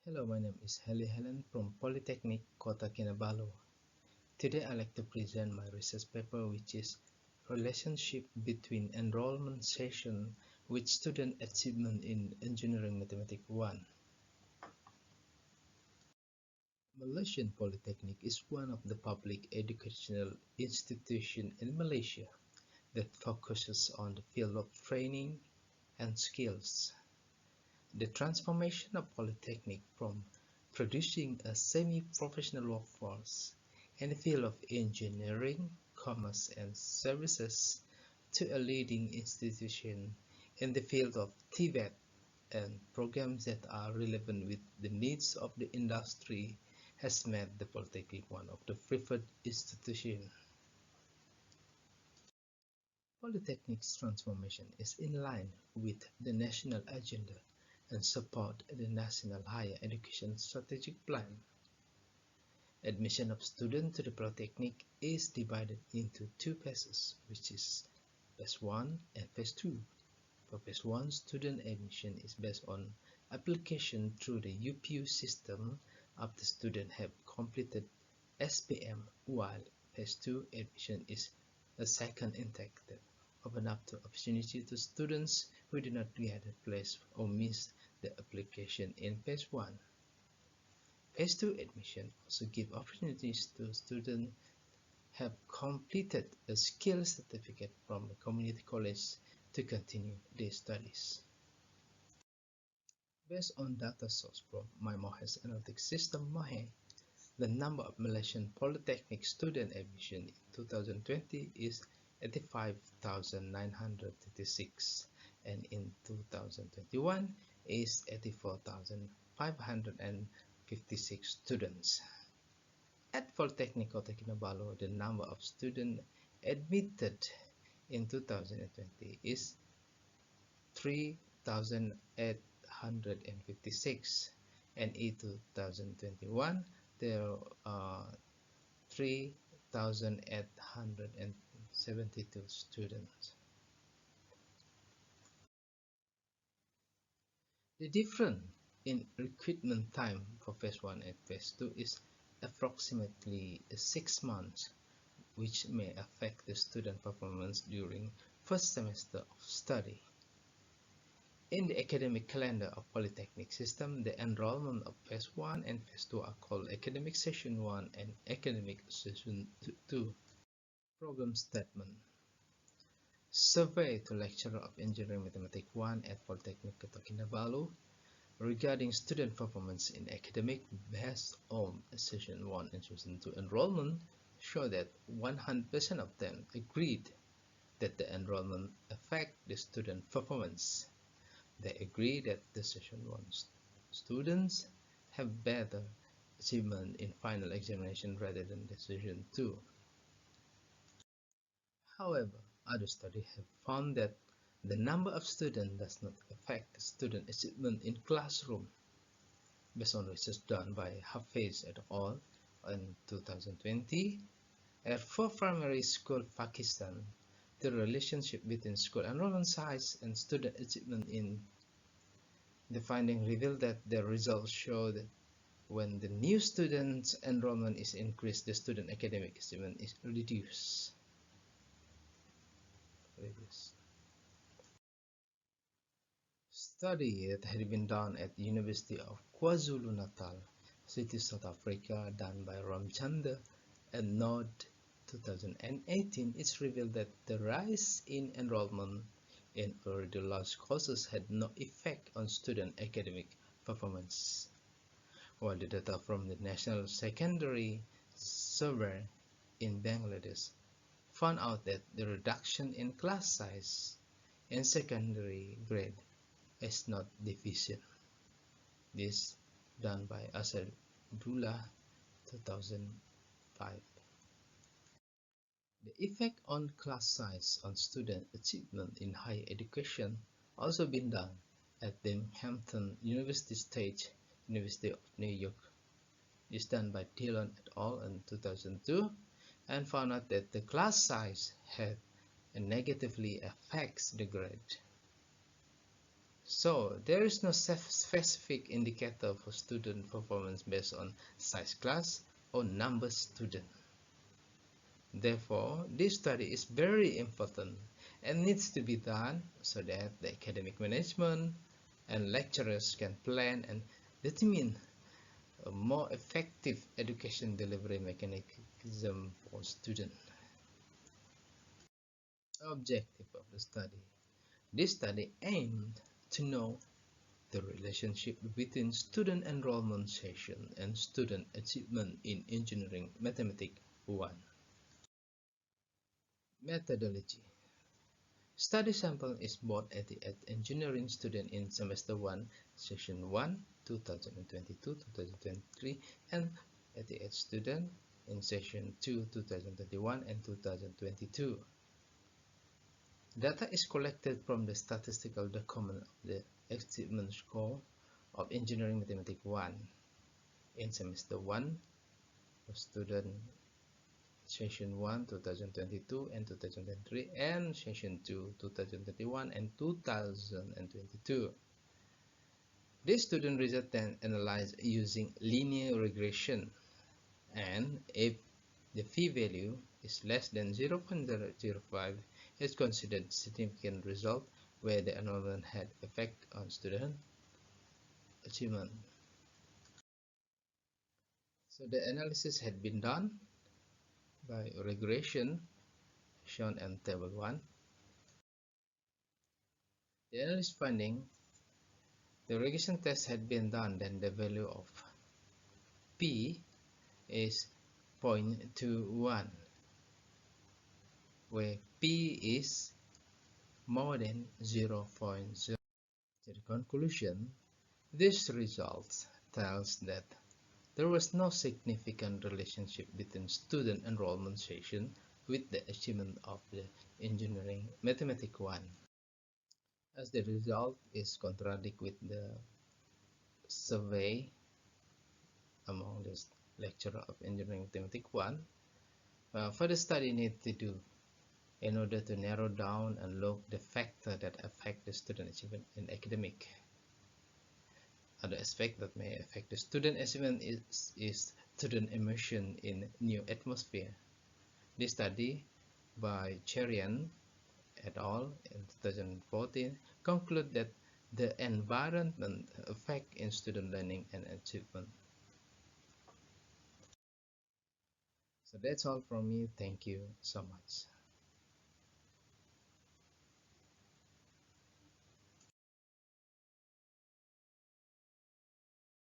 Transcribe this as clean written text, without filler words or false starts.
Hello, my name is Helley Halen from Polytechnic Kota Kinabalu. Today I'd like to present my research paper, which is relationship between enrollment session with student achievement in Engineering Mathematics 1. Malaysian Polytechnic is one of the public educational institutions in Malaysia that focuses on the field of training and skills. The transformation of Polytechnic from producing a semi-professional workforce in the field of engineering, commerce and services to a leading institution in the field of TVET and programs that are relevant with the needs of the industry has made the Polytechnic one of the preferred institutions. Polytechnic's transformation is in line with the national agenda and support the National Higher Education Strategic Plan. Admission of students to the Polytechnic is divided into two phases, which is Phase 1 and Phase 2. For Phase 1, student admission is based on application through the UPU system after students have completed SPM, while Phase 2 admission is a second intake that opens up the opportunity to students who do not get a place or miss the application in Phase 1. Phase 2 admission also gives opportunities to students have completed a skill certificate from a community college to continue their studies. Based on data source from my Mohe's analytics system Mohe, the number of Malaysian Polytechnic student admission in 2020 is 85,936 and in 2021 is 84,556 students. At Polytechnic Kota Kinabalu, the number of students admitted in 2020 is 3,856 and in 2021 there are 3,872 students. The difference in recruitment time for Phase 1 and Phase 2 is approximately 6 months, which may affect the student performance during first semester of study. In the academic calendar of Polytechnic system, the enrollment of Phase 1 and Phase 2 are called Academic Session 1 and Academic Session 2. Program Statement. Survey to Lecturer of Engineering Mathematics 1 at Polytechnic Kota Kinabalu regarding student performance in academic based on Session 1 and Session 2 enrollment show that 100% of them agreed that the enrollment affect the student performance. They agree that the Session 1 students have better achievement in final examination rather than the Session 2. However, other studies have found that the number of students does not affect student achievement in classroom. Based on research done by Hafiz et al. In 2020, at 4 primary schools Pakistan, the relationship between school enrollment size and student achievement in the finding revealed that the results show that when the new students' enrollment is increased, the student academic achievement is reduced. Study that had been done at the University of KwaZulu-Natal, City, South Africa, done by Ramchandra and Nod 2018, it revealed that the rise in enrollment in already large courses had no effect on student academic performance, while the data from the National Secondary Survey in Bangladesh found out that the reduction in class size in secondary grade is not deficient. This done by Asadullah 2005. The effect on class size on student achievement in higher education also been done at Binghamton University State University of New York. This done by Dillon et al. In 2002 and found out that the class size had negatively affects the grade. So there is no specific indicator for student performance based on size class or number student. Therefore, this study is very important and needs to be done so that the academic management and lecturers can plan and determine a more effective education delivery mechanism for students. Objective of the study. This study aimed to know the relationship between student enrollment session and student achievement in Engineering Mathematics 1. Methodology. Study sample is bought at the engineering student in semester 1, session 1, 2022-2023 and at the student in session 2, 2021 and 2022. Data is collected from the statistical document of the achievement score of Engineering Mathematics 1 in semester 1 for student session 1 2022 and 2023 and session 2 2021 and 2022. This student result then analyzed using linear regression, and if the p-value is less than 0.005, it's considered significant result where the enrollment had effect on student achievement. So the analysis had been done by regression shown in table 1. The analyst finding the regression test had been done, then the value of p is 0.21, where p is more than 0.0. To the conclusion, this result tells that there was no significant relationship between student enrollment session with the achievement of the Engineering Mathematics 1, as the result is contradict with the survey among the lecturer of Engineering Mathematics 1. Further study need to do in order to narrow down and look the factor that affect the student achievement in academic. Other aspect that may affect the student achievement is student immersion in new atmosphere. This study by Cherian et al. In 2014 conclude that the environment affect in student learning and achievement. So that's all from me. Thank you so much.